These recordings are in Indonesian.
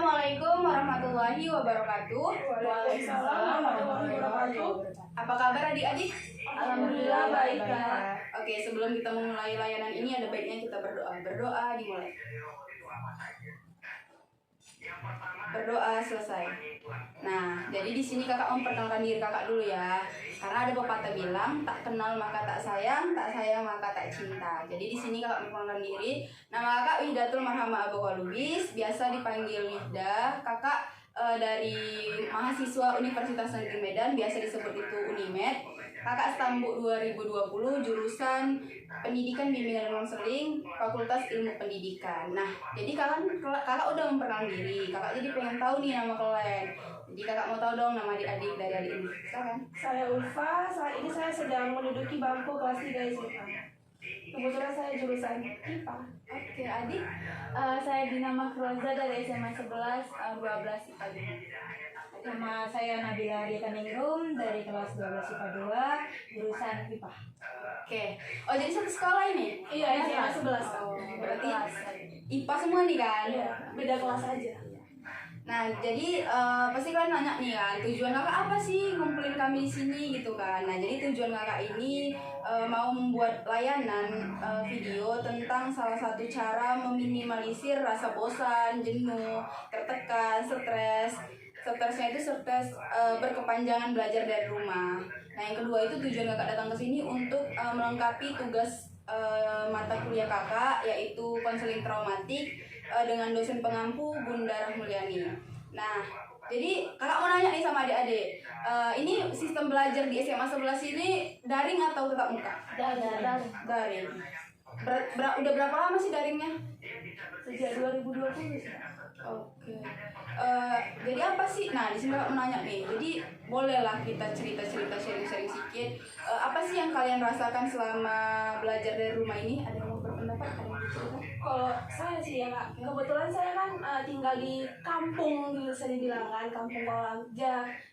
Assalamualaikum warahmatullahi wabarakatuh. Waalaikumsalam warahmatullahi wabarakatuh. Apa kabar adik-adik? Alhamdulillah baik, Kak. Oke, sebelum kita memulai layanan ini ada baiknya kita berdoa. Berdoa dimulai. Berdoa selesai. Nah, jadi di sini kakak memperkenalkan diri kakak dulu ya. Karena ada pepatah bilang, tak kenal maka tak sayang maka tak cinta. Jadi di sini kakak memperkenalkan diri. Nama kakak Wihdatul Marhamah Abaqah Lubis, biasa dipanggil Wihda. Kakak dari mahasiswa Universitas Negeri Medan, biasa disebut itu Unimed. Kakak Stambuk 2020, jurusan Pendidikan Bimbingan dan Konseling, Fakultas Ilmu Pendidikan. Nah, jadi kakak udah memperkenalkan diri. Kakak jadi pengen tahu nih nama kalian. Jadi kakak mau tahu dong nama adik-adik dari adik ini. Silakan. Saya Ulfa, saat ini saya sedang menduduki bangku kelas 3 SMA. Kebetulan saya jurusan IPA. Oke, adik. Saya Dina Makroza dari SMA 11 12 IPA 5. Nama saya Nabila Aryataningrum dari kelas 12 IPA 2 jurusan IPA. Oke. Oh, jadi satu sekolah ini? Iya, SMA 11. Oh, berarti IPA semua nih kan? Iya, beda kelas aja. Nah, jadi pasti kalian nanya nih kan, tujuan kakak apa sih ngumpulin kami di sini gitu kan. Nah, jadi tujuan kakak ini mau membuat layanan video tentang salah satu cara meminimalisir rasa bosan, jenuh, tertekan, stres. Stresnya itu stres berkepanjangan belajar dari rumah. Nah, yang kedua itu tujuan kakak datang ke sini untuk melengkapi tugas mata kuliah kakak, yaitu konseling traumatik dengan dosen pengampu Bunda Rahmulyani. Nah, jadi kakak mau nanya nih sama adik-adik, ini sistem belajar di SMA 11 ini daring atau tetap muka? Daring. Udah berapa lama sih daringnya? Sejak 2020. Oke. Jadi apa sih? Nah, di sini kakak mau nanya nih. Jadi bolehlah kita cerita-cerita sharing-sharing sedikit. Apa sih yang kalian rasakan selama belajar dari rumah ini? Ada yang mau berpendapat? Ada yang mau cerita? Kalau saya sih ya Kak, kebetulan saya kan tinggal di kampung, bisa dibilang kan, kampung kolam.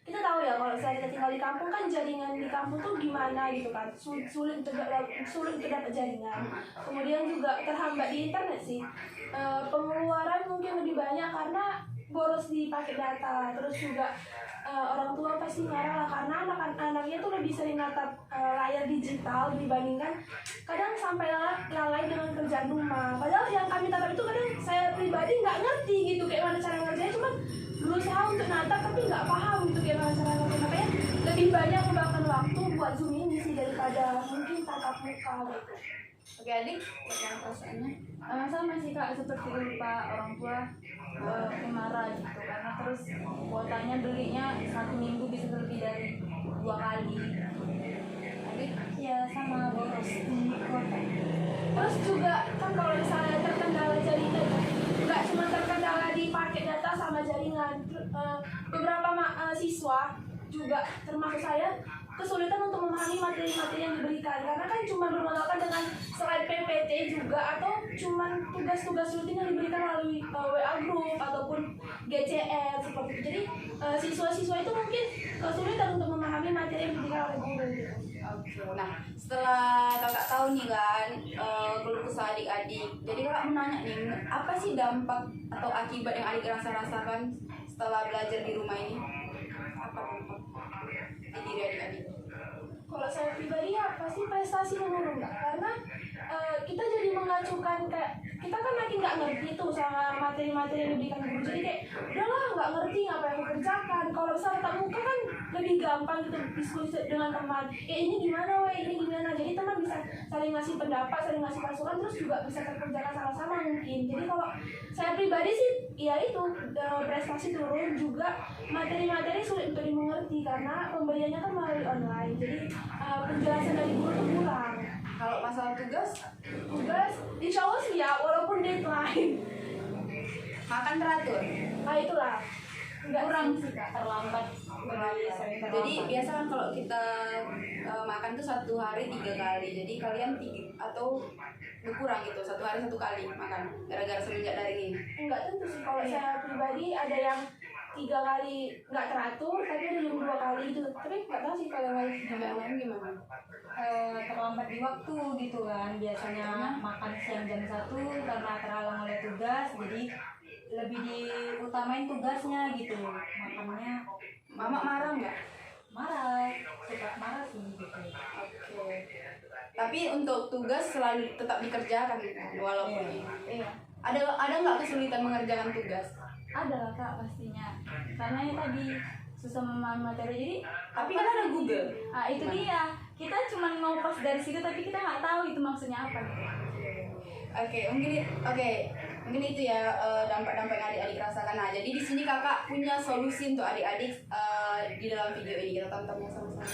Kita tahu ya kalau kita tinggal di kampung kan jaringan di kampung tuh gimana gitu kan, sulit untuk dapat jaringan. Kemudian juga terhambat di internet sih. Pengeluaran mungkin lebih banyak karena boros di paket data, terus juga orang tua pasti marah lah karena anak-anaknya tuh lebih sering natap layar digital dibandingkan kadang sampai lalai dengan kerjaan rumah. Padahal yang kami tatap itu kadang saya pribadi nggak ngerti gitu kayak mana cara ngerjain, cuman berusaha untuk natap tapi nggak paham gitu kayak mana cara ngerjain. Makanya lebih banyak memakan waktu buat zoom ini sih daripada mungkin tatap muka gitu. Oke, adik, bagaimana perasaannya? Sama sih Kak, seperti lupa orang tua marah gitu karena terus kuotanya belinya 1 minggu bisa lebih dari 2 kali. Adik? Ya sama boros di kuota. Terus juga kan kalau misalnya terkendala jaringan, nggak cuma terkendala di paket data sama jaringan, beberapa siswa juga termasuk saya kesulitan untuk memahami materi-materi yang diberikan karena kan cuma bermodalkan dengan slide PPT juga atau cuma tugas-tugas rutin yang diberikan melalui WA group ataupun GCR seperti itu. Jadi siswa-siswa itu mungkin kesulitan untuk memahami materi yang diberikan oleh guru gitu. Oke. Nah, setelah kakak tahu nih kan keluh kesah adik-adik, jadi kakak mau nanya nih, apa sih dampak atau akibat yang adik rasakan setelah belajar di rumah ini? Apa dampak di diri adik-adik? Kalau saya pribadi ya pasti prestasi menurun Kak, karena kita jadi mengacukan kayak kita kan makin nggak ngerti tuh sama materi-materi yang diberikan guru, jadi kayak udahlah nggak ngerti ngapain aku kerjakan. Kalau misalnya tatap muka kan lebih gampang gitu diskusi dengan teman, ini gimana ini gimana, jadi teman bisa saling ngasih pendapat, saling ngasih masukan, terus juga bisa terkerjakan sama-sama mungkin. Jadi kalau saya pribadi sih ya itu prestasi turun, juga materi-materi sulit untuk dimengerti karena pemberiannya kan melalui online, jadi penjelasan dari guru tuh kurang. Kalau masalah tugas, Insya Allah sih ya, walaupun deadline. makan teratur. Nah itulah, nggak Kurang sih Kak. terlambat. Jadi biasa kan kalau kita makan tuh 1 hari 3 kali. Jadi kalian atau berkurang gitu, 1 hari 1 kali makan gara-gara semenjak daring ini. Enggak tentu sih, kalau saya pribadi ada yang 3 kali nggak teratur, tapi ada yang 2 kali itu. Tapi nggak tahu sih kalau Yang lain gimana? Terlambat di waktu gitu kan, biasanya makan siang jam 1 karena terhalang oleh tugas, jadi lebih diutamain tugasnya gitu, makanya Mama marah nggak? marah, suka marah sih gitu. Oke. Tapi untuk tugas selalu tetap dikerjakan kan, walaupun Iya. ada nggak kesulitan mengerjakan tugas? Ada lah Kak pastinya, karena ya tadi susah memahami materi, jadi Tapi kan ada Google. itu dia, kita cuma mau pas dari situ tapi kita nggak tahu itu maksudnya apa gitu. Mungkin itu ya dampak-dampak yang adik-adik rasakan. Nah, jadi di sini kakak punya solusi untuk adik-adik di dalam video ini, kita tontonnya sama-sama.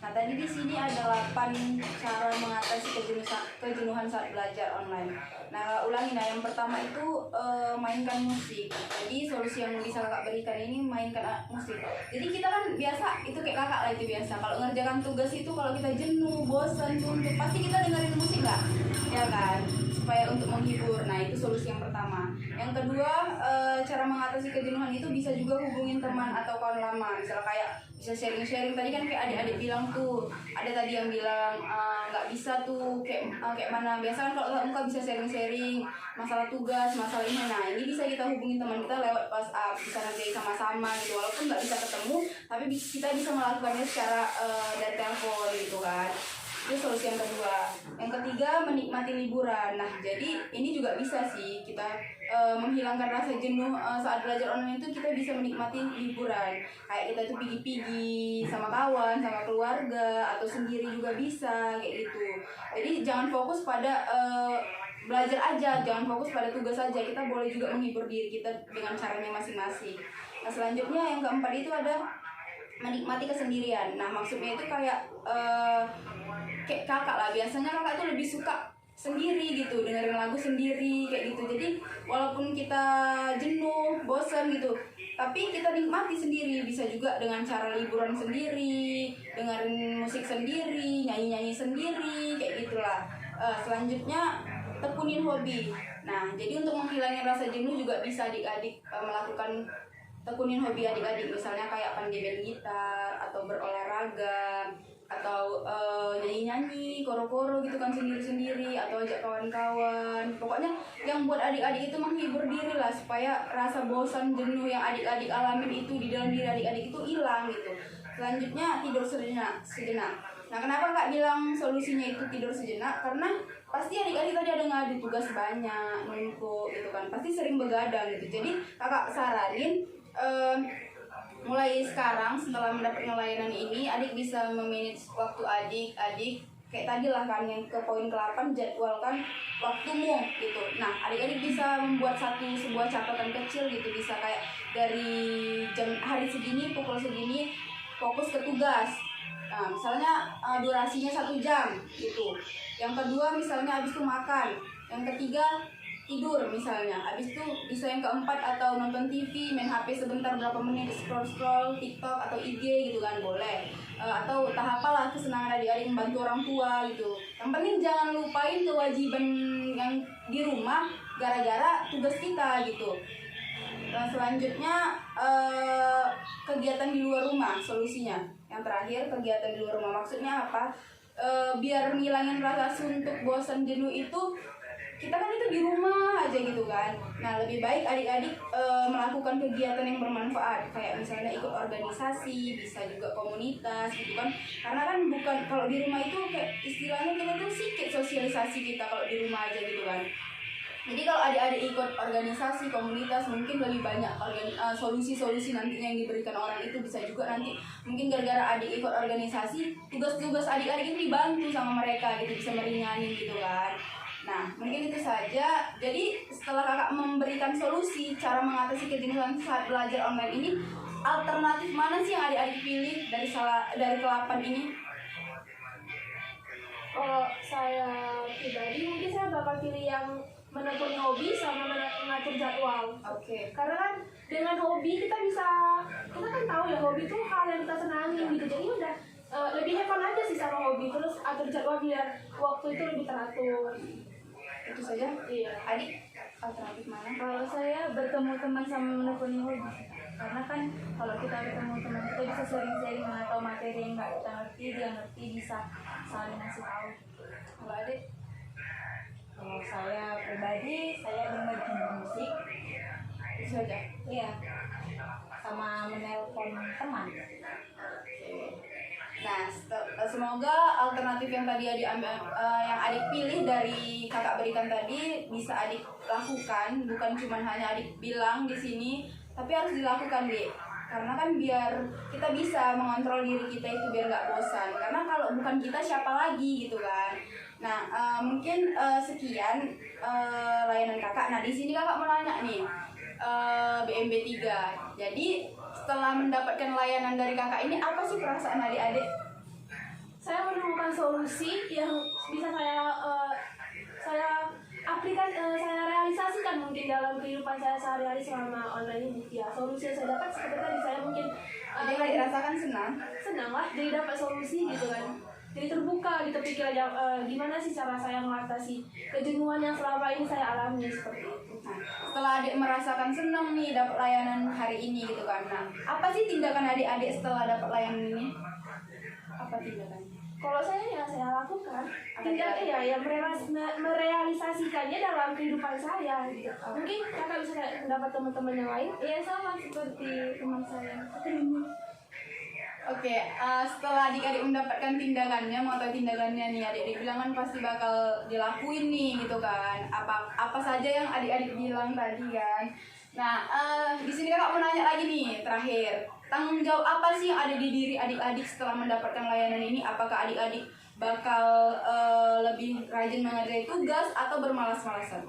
Nah, tadi di sini ada 8 cara mengatasi kejenuhan saat belajar online. Nah, ulangi. Nah, yang pertama itu mainkan musik. Jadi solusi yang bisa kakak berikan ini mainkan musik. Jadi kita kan biasa, itu kayak kakak lah itu biasa. Kalau ngerjakan tugas itu kalau kita jenuh, bosan, suntuk, pasti kita dengerin musik lah, ya kan? Supaya untuk menghibur. Nah, itu solusi yang pertama. Yang kedua, cara mengatasi kejenuhan itu bisa juga hubungin teman atau kawan lama. Misalnya kayak bisa sharing-sharing, tadi kan kayak adik-adik bilang tuh, ada tadi yang bilang nggak bisa tuh kayak mana. Biasa kan kalau tatap muka bisa sharing-sharing masalah tugas, masalah ini. Nah, ini bisa kita hubungin teman kita lewat WhatsApp, bisa nanti sama-sama gitu, walaupun nggak bisa ketemu tapi kita bisa melakukannya secara dari telepon gitu kan. Itu solusi yang kedua. Yang ketiga, menikmati liburan. Nah, jadi ini juga bisa sih kita menghilangkan rasa jenuh saat belajar online itu. Kita bisa menikmati liburan. Kayak kita tuh pergi-pergi sama kawan, sama keluarga, atau sendiri juga bisa kayak gitu. Jadi jangan fokus pada belajar aja, jangan fokus pada tugas saja. Kita boleh juga menghibur diri kita dengan caranya masing-masing. Nah, selanjutnya yang keempat itu ada menikmati kesendirian. Nah, maksudnya itu kayak kayak kakak lah. Biasanya kakak tuh lebih suka sendiri gitu, dengerin lagu sendiri kayak gitu. Jadi walaupun kita jenuh, bosan gitu, tapi kita nikmati sendiri. Bisa juga dengan cara liburan sendiri, dengerin musik sendiri, nyanyi-nyanyi sendiri kayak gitulah. Selanjutnya tekunin hobi. Nah, jadi untuk menghilangkan rasa jenuh juga bisa adik-adik melakukan tekunin hobi adik-adik, misalnya kayak pandai main gitar atau berolahraga atau nyanyi-nyanyi, koro-koro gitu kan sendiri-sendiri, atau ajak kawan-kawan. Pokoknya yang buat adik-adik itu menghibur diri lah, supaya rasa bosan jenuh yang adik-adik alamin itu di dalam diri adik-adik itu hilang gitu. Selanjutnya tidur sejenak. Nah, kenapa Kak bilang solusinya itu tidur sejenak? Karena pasti adik-adik tadi ada ngadu tugas banyak, numpuk gitu kan, pasti sering begadang gitu. Jadi kakak saranin mulai sekarang setelah mendapatkan layanan ini, adik bisa memanage waktu adik kayak tadi lah kan, yang ke poin ke-8, jadwalkan waktumu gitu. Nah, adik-adik bisa membuat sebuah catatan kecil gitu, bisa kayak dari jam hari segini, pukul segini fokus ke tugas. Nah, misalnya durasinya 1 jam gitu. Yang kedua misalnya habis itu makan. Yang ketiga tidur misalnya. Habis itu bisa yang keempat atau nonton TV, main HP sebentar berapa menit, scroll TikTok atau IG gitu kan, boleh. Atau entah apalah kesenangan adik-adik membantu orang tua gitu. Yang penting jangan lupain kewajiban yang di rumah gara-gara tugas kita gitu. Nah, selanjutnya kegiatan di luar rumah solusinya. Yang terakhir, kegiatan di luar rumah maksudnya apa? Biar ngilangin rasa suntuk, bosan, jenuh itu, kita kan itu di rumah aja gitu kan. Nah, lebih baik adik-adik melakukan kegiatan yang bermanfaat, kayak misalnya ikut organisasi, bisa juga komunitas gitu kan. Karena kan bukan, kalau di rumah itu kayak istilahnya kita tuh sikit sosialisasi kita kalau di rumah aja gitu kan. Jadi kalau adik-adik ikut organisasi, komunitas, mungkin lebih banyak solusi-solusi nantinya yang diberikan orang itu. Bisa juga nanti mungkin gara-gara adik ikut organisasi, tugas-tugas adik-adik ini dibantu sama mereka gitu, bisa meringanin gitu kan. Nah, mungkin itu saja. Jadi setelah kakak memberikan solusi cara mengatasi kejenuhan saat belajar online ini, alternatif mana sih yang adik-adik pilih dari ke-8 ini? Kalau saya pribadi mungkin saya bakal pilih yang menekuni hobi sama mengatur jadwal. Oke. Karena kan dengan hobi kita kan tahu ya, hobi itu hal yang kita senangi gitu. Jadi udah lebih hebat aja sih sama hobi. Terus atur jadwal biar waktu itu lebih teratur. Itu saja. Iya. Adik, alternatif mana? Kalau saya bertemu teman sama menekuni hobi, karena kan kalau kita bertemu teman kita bisa sharing-sharing atau materi yang nggak kita ngerti, dia ngerti, bisa saling ngasih tahu. Kalau adik? Kalau saya pribadi, saya dengerin musik, Itu saja. iya, sama menelpon teman. Nah, semoga alternatif yang tadi yang adik pilih dari kakak berikan tadi bisa adik lakukan, bukan cuma hanya adik bilang di sini, tapi harus dilakukan, Dek. Karena kan biar kita bisa mengontrol diri kita itu biar nggak bosan. Karena kalau bukan kita siapa lagi gitu kan. Nah, mungkin sekian layanan kakak. Nah, di sini kakak mau nanya nih, BMB 3. Jadi setelah mendapatkan layanan dari kakak ini, apa sih perasaan adik-adik? Saya menemukan solusi yang bisa saya realisasikan mungkin dalam kehidupan saya sehari-hari selama online ini. Ya, solusi yang saya dapat seperti tadi, saya mungkin Jadi kalau dirasakan senang lah, jadi dapat solusi gitu kan. Jadi terbuka gitu pikirannya, gimana sih cara saya mengatasi kejenuhan yang selama ini saya alami seperti itu. Nah, setelah adik merasakan senang nih dapat layanan hari ini gitu kan. Nah, apa sih tindakan adik-adik setelah dapat layanan ini? Apa tindakannya? Kalau saya lakukan merealisasikannya dalam kehidupan saya gitu. Mungkin kakak bisa mendapat teman-teman yang lain. Iya, sama seperti teman saya. Oke, setelah adik-adik mendapatkan tindakannya, mau tahu tindakannya nih, adik-adik bilang kan pasti bakal dilakuin nih gitu kan. Apa saja yang adik-adik bilang tadi kan. Nah, di sini kakak mau nanya lagi nih, terakhir. Tanggung jawab apa sih yang ada di diri adik-adik setelah mendapatkan layanan ini? Apakah adik-adik bakal lebih rajin mengerjakan tugas atau bermalas-malasan?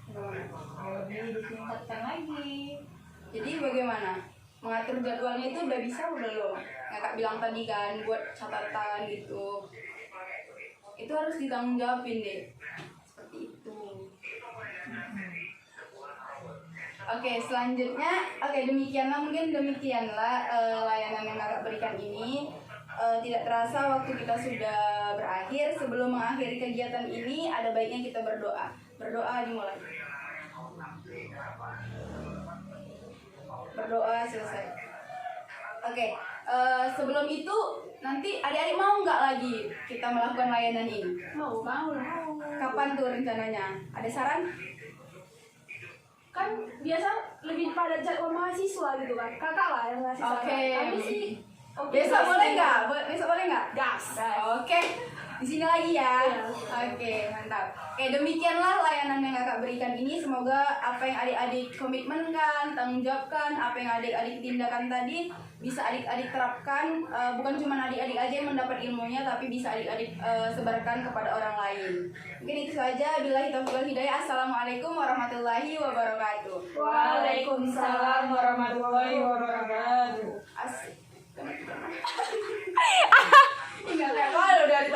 Lebih ditingkatkan lagi. Jadi bagaimana? Mengatur jadwalnya itu udah bisa udah belum? Kakak bilang tadi kan buat catatan gitu. Itu harus ditanggung jawabin deh. Seperti itu. Oke, selanjutnya demikianlah layanan yang kakak berikan ini. Tidak terasa waktu kita sudah berakhir. Sebelum mengakhiri kegiatan ini, ada baiknya kita berdoa. Berdoa dimulai. Berdoa selesai. Oke, sebelum itu nanti adik-adik mau nggak lagi kita melakukan layanan ini? Mau. Kapan tuh rencananya? Ada saran? Kan biasa lebih pada jadwal mahasiswa gitu kan. Kakak lah yang ngasih saran. Oke. Kami sih Besok boleh nggak? Besok boleh nggak? gas. Oke, di sini lagi ya. Iya. Oke, mantap. Oke, demikianlah layanan yang kakak berikan ini. Semoga apa yang adik-adik komitmenkan, tanggung jawabkan, apa yang adik-adik tindakan tadi bisa adik-adik terapkan. Bukan cuma adik-adik aja yang mendapat ilmunya, tapi bisa adik-adik sebarkan kepada orang lain. Mungkin itu saja. Billahi taufiq wal hidayah. Assalamualaikum warahmatullahi wabarakatuh. Waalaikumsalam warahmatullahi wabarakatuh. Asik. Ingat ya, kalau udah